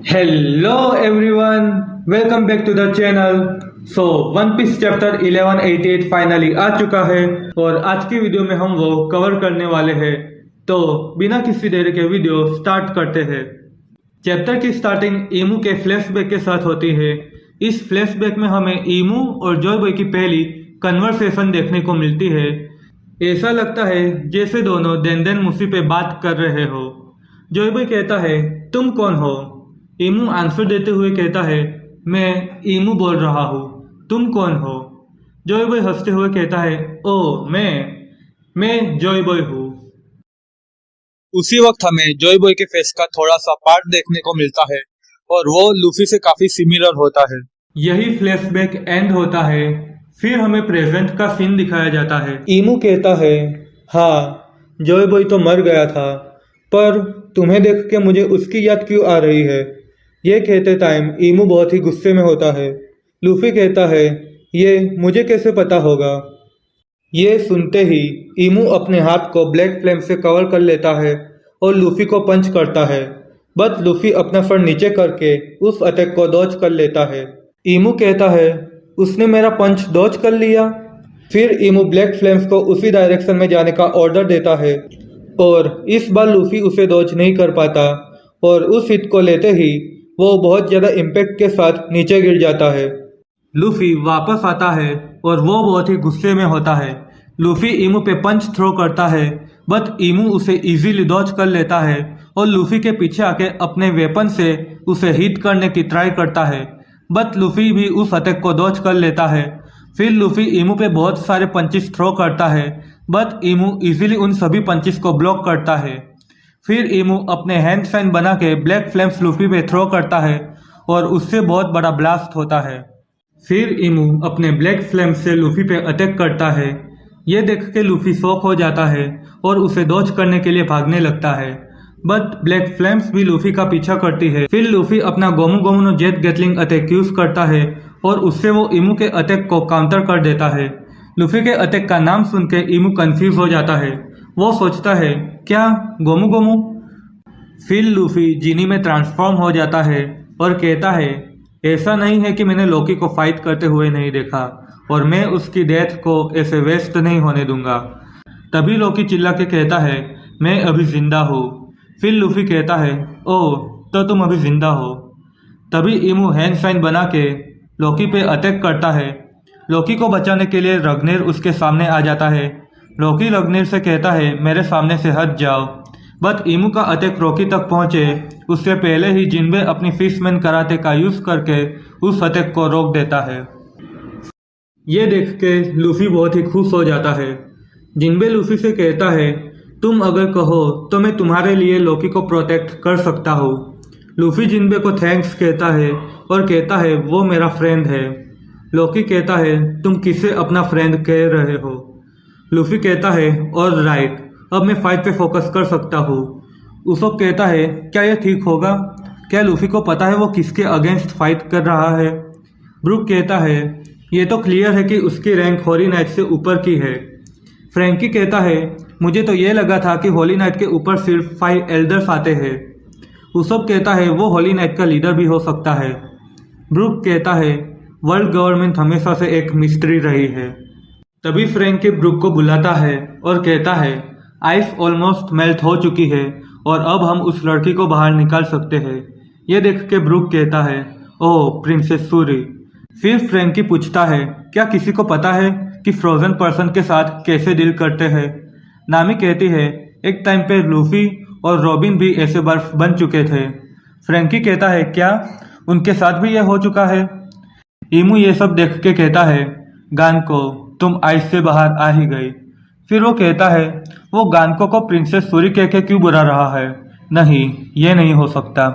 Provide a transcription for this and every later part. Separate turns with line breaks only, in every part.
Hello everyone, welcome back to the channel. One piece chapter 1188 finally आ चुका है और आज की वीडियो में हम वो कवर करने वाले हैं। तो बिना किसी देरी के वीडियो स्टार्ट करते हैं। चैप्टर की स्टार्टिंग ईमू के फ्लैशबैक के साथ होती है। इस फ्लैशबैक में हमें ईमू और जॉय बॉय की पहली कन्वर्सेशन देखने को मिलती है। ऐसा लगता है जैसे दोनों देन मुसी पे बात कर रहे हो। जॉय बॉय कहता है, तुम कौन हो? ईमू आंसर देते हुए कहता है, मैं ईमू बोल रहा हूँ, तुम कौन हो? जॉय बॉय हंसते हुए कहता है, ओ मैं जॉय बॉय हूँ।
उसी वक्त हमें जॉय बॉय के फेस का थोड़ा सा पार्ट देखने को मिलता है और वो लूफी से काफी सिमिलर होता है।
यही फ्लैशबैक एंड होता है। फिर हमें प्रेजेंट का सीन दिखाया जाता है। ईमू कहता है, हाँ जॉय बॉय तो मर गया था, पर तुम्हें देख के मुझे उसकी याद क्यों आ रही है? ये कहते टाइम ईमू बहुत ही गुस्से में होता है। लूफी कहता है, ये मुझे कैसे पता होगा? ये सुनते ही ईमू अपने हाथ को ब्लैक फ्लेम से कवर कर लेता है और लूफी को पंच करता है। बट लूफी अपना फर नीचे करके उस अटैक को डॉज कर लेता है। ईमू कहता है, उसने मेरा पंच डॉज कर लिया। फिर ईमू ब्लैक फ्लेम्स को उसी डायरेक्शन में जाने का ऑर्डर देता है और इस बार लूफी उसे डॉज नहीं कर पाता और उस हिट को लेते ही वो बहुत ज़्यादा इम्पैक्ट के साथ नीचे गिर जाता है। लूफी वापस आता है और वो बहुत ही गुस्से में होता है। लूफी ईमू पे पंच थ्रो करता है, बट ईमू उसे इजीली डॉज कर लेता है और लूफी के पीछे आके अपने वेपन से उसे हिट करने की ट्राई करता है, बट लूफी भी उस अटैक को डॉज कर लेता है। फिर लूफी ईमू पे बहुत सारे पंचेस थ्रो करता है, बट ईमू इजीली उन सभी पंचेस को ब्लॉक करता है। फिर ईमू अपने हैंड साइन बना के ब्लैक फ्लेम्स लूफी पे थ्रो करता है और उससे बहुत बड़ा ब्लास्ट होता है। फिर ईमू अपने ब्लैक फ्लेम से लूफी पे अटैक करता है। ये देख के लूफी शॉक हो जाता है और उसे डॉज करने के लिए भागने लगता है, बट ब्लैक फ्लेम्स भी लूफी का पीछा करती है। फिर लूफी अपना गोमू गोमू नो जेट गेटलिंग अटैक यूज करता है और उससे वो ईमू के अटैक को काउंटर कर देता है। लूफी के अटैक का नाम सुन के ईमू कंफ्यूज हो जाता है। वो सोचता है, क्या गोमू गोमू? फिर लूफी जीनी में ट्रांसफॉर्म हो जाता है और कहता है, ऐसा नहीं है कि मैंने लोकी को फाइट करते हुए नहीं देखा और मैं उसकी डेथ को ऐसे वेस्ट नहीं होने दूंगा। तभी लोकी चिल्ला के कहता है, मैं अभी जिंदा हूँ। फिर लूफी कहता है, ओह तो तुम अभी जिंदा हो। तभी ईमू हैंड साइन बना के लोकी पे अटैक करता है। लोकी को बचाने के लिए रग्नेर उसके सामने आ जाता है। लोकी रग्नेर से कहता है, मेरे सामने से हट जाओ, बट ईमू का अटैक रोकी तक पहुंचे उससे पहले ही जिनबे अपनी फिशमैन कराटे का यूज करके उस अटैक को रोक देता है। ये देख के लूफी बहुत ही खुश हो जाता है। जिनबे लूफी से कहता है, तुम अगर कहो तो मैं तुम्हारे लिए लोकी को प्रोटेक्ट कर सकता हूँ। लूफी जिनबे को थैंक्स कहता है और कहता है, वो मेरा फ्रेंड है। लोकी कहता है, तुम किसे अपना फ्रेंड कह रहे हो? लूफी कहता है, और राइट, अब मैं फाइट पे फोकस कर सकता हूँ। उसोप कहता है, क्या यह ठीक होगा? क्या लूफी को पता है वो किसके अगेंस्ट फाइट कर रहा है? ब्रूक कहता है, ये तो क्लियर है कि उसकी रैंक होली नाइट से ऊपर की है। फ्रैंकी कहता है, मुझे तो ये लगा था कि होली नाइट के ऊपर सिर्फ 5 एल्डर्स आते हैं। उसोप कहता है, वो होली नाइट का लीडर भी हो सकता है। ब्रूक कहता है, वर्ल्ड गवर्नमेंट हमेशा से एक मिस्ट्री रही है। तभी फ्रैंकी ब्रूक को बुलाता है और कहता है, आइस ऑलमोस्ट मेल्ट हो चुकी है और अब हम उस लड़की को बाहर निकाल सकते हैं। ये देख के ब्रूक कहता है, ओह प्रिंसेस सूरी। फिर फ्रैंकी पूछता है, क्या किसी को पता है कि फ्रोजन पर्सन के साथ कैसे डील करते हैं? नामी कहती है, एक टाइम पे लूफी और रॉबिन भी ऐसे बर्फ बन चुके थे। फ्रैंकी कहता है, क्या उनके साथ भी यह हो चुका है? ईमू ये सब देख के कहता है, गानको तुम आइस से बाहर आ ही गई। फिर वो कहता है, वो गानको को प्रिंसेस सूरी कह के क्यों बुला रहा है? नहीं, ये नहीं हो सकता।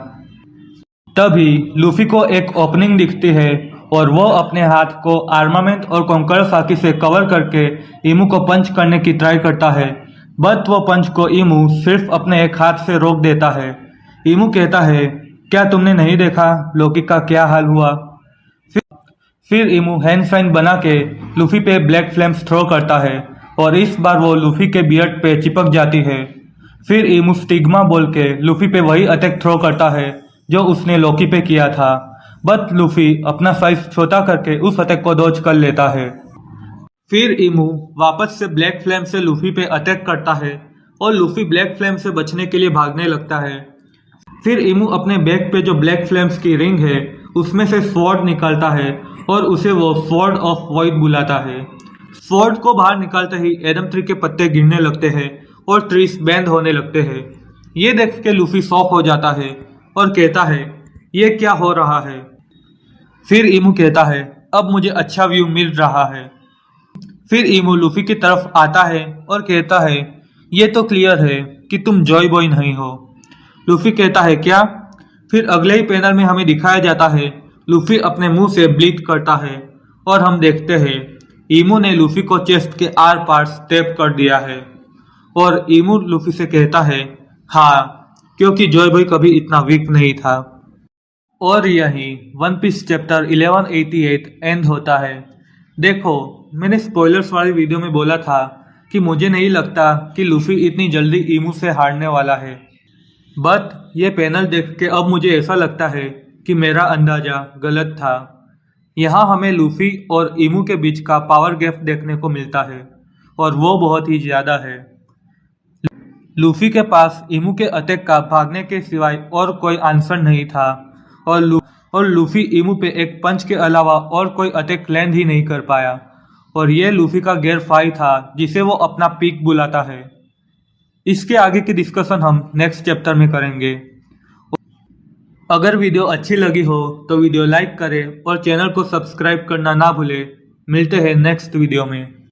तभी लूफी को एक ओपनिंग दिखती है और वो अपने हाथ को आर्मामेंट और कॉन्कर साकी से कवर करके ईमू को पंच करने की ट्राई करता है, बट वो पंच को ईमू सिर्फ अपने एक हाथ से रोक देता है। ईमू कहता है, क्या तुमने नहीं देखा लोकी का क्या हाल हुआ? फिर ईमू हैंड साइन बना के लूफी पे ब्लैक फ्लेम्स थ्रो करता है और इस बार वो लूफी के बियर्ड पे चिपक जाती है। फिर ईमू स्टिग्मा बोल के लूफी पे वही अटैक थ्रो करता है जो उसने लोकी पे किया था। बट लूफी अपना साइज छोटा करके उस अटैक को डॉज कर लेता है। फिर इमू वापस से ब्लैक फ्लेम से लूफी पे अटैक करता है और लूफी ब्लैक फ्लेम से बचने के लिए भागने लगता है। फिर इमू अपने बैग पे जो ब्लैक फ्लेम्स की रिंग है उसमें से स्वॉर्ड निकालता है और उसे वो स्वॉर्ड ऑफ वॉइड बुलाता है। स्वॉर्ड को बाहर निकालते ही एडम ट्री के पत्ते गिरने लगते हैं और ट्रीज बैंड होने लगते हैं। ये देख के लूफी शॉक हो जाता है और कहता है ये क्या हो रहा है। फिर इमू कहता है अब मुझे अच्छा व्यू मिल रहा है। फिर इमू लूफी की तरफ आता है और कहता है ये तो क्लियर है कि तुम जॉय बॉय नहीं हो। लूफी कहता है क्या? फिर अगले ही पैनल में हमें दिखाया जाता है लूफी अपने मुंह से ब्लीड करता है और हम देखते हैं इमू ने लूफी को चेस्ट के आर पार स्टेप कर दिया है। और इमू लूफी से कहता है हाँ, क्योंकि जॉय बॉय कभी इतना वीक नहीं था। और यही वन पीस चैप्टर 1188 एंड होता है। देखो, मैंने स्पॉयलर्स वाली वीडियो में बोला था कि मुझे नहीं लगता कि लूफी इतनी जल्दी इमू से हारने वाला है। बट ये पैनल देख के अब मुझे ऐसा लगता है कि मेरा अंदाजा गलत था। यहाँ हमें लूफी और इमू के बीच का पावर गैप देखने को मिलता है और वो बहुत ही ज़्यादा है। लूफी के पास इमू के अटैक का भागने के सिवाय और कोई आंसर नहीं था और लूफी इमू पे एक पंच के अलावा और कोई अटैक लैंड ही नहीं कर पाया। और ये लूफी का गियर 5 था जिसे वो अपना पीक बुलाता है। इसके आगे की डिस्कशन हम नेक्स्ट चैप्टर में करेंगे। अगर वीडियो अच्छी लगी हो तो वीडियो लाइक करें और चैनल को सब्सक्राइब करना ना भूलें। मिलते हैं नेक्स्ट वीडियो में।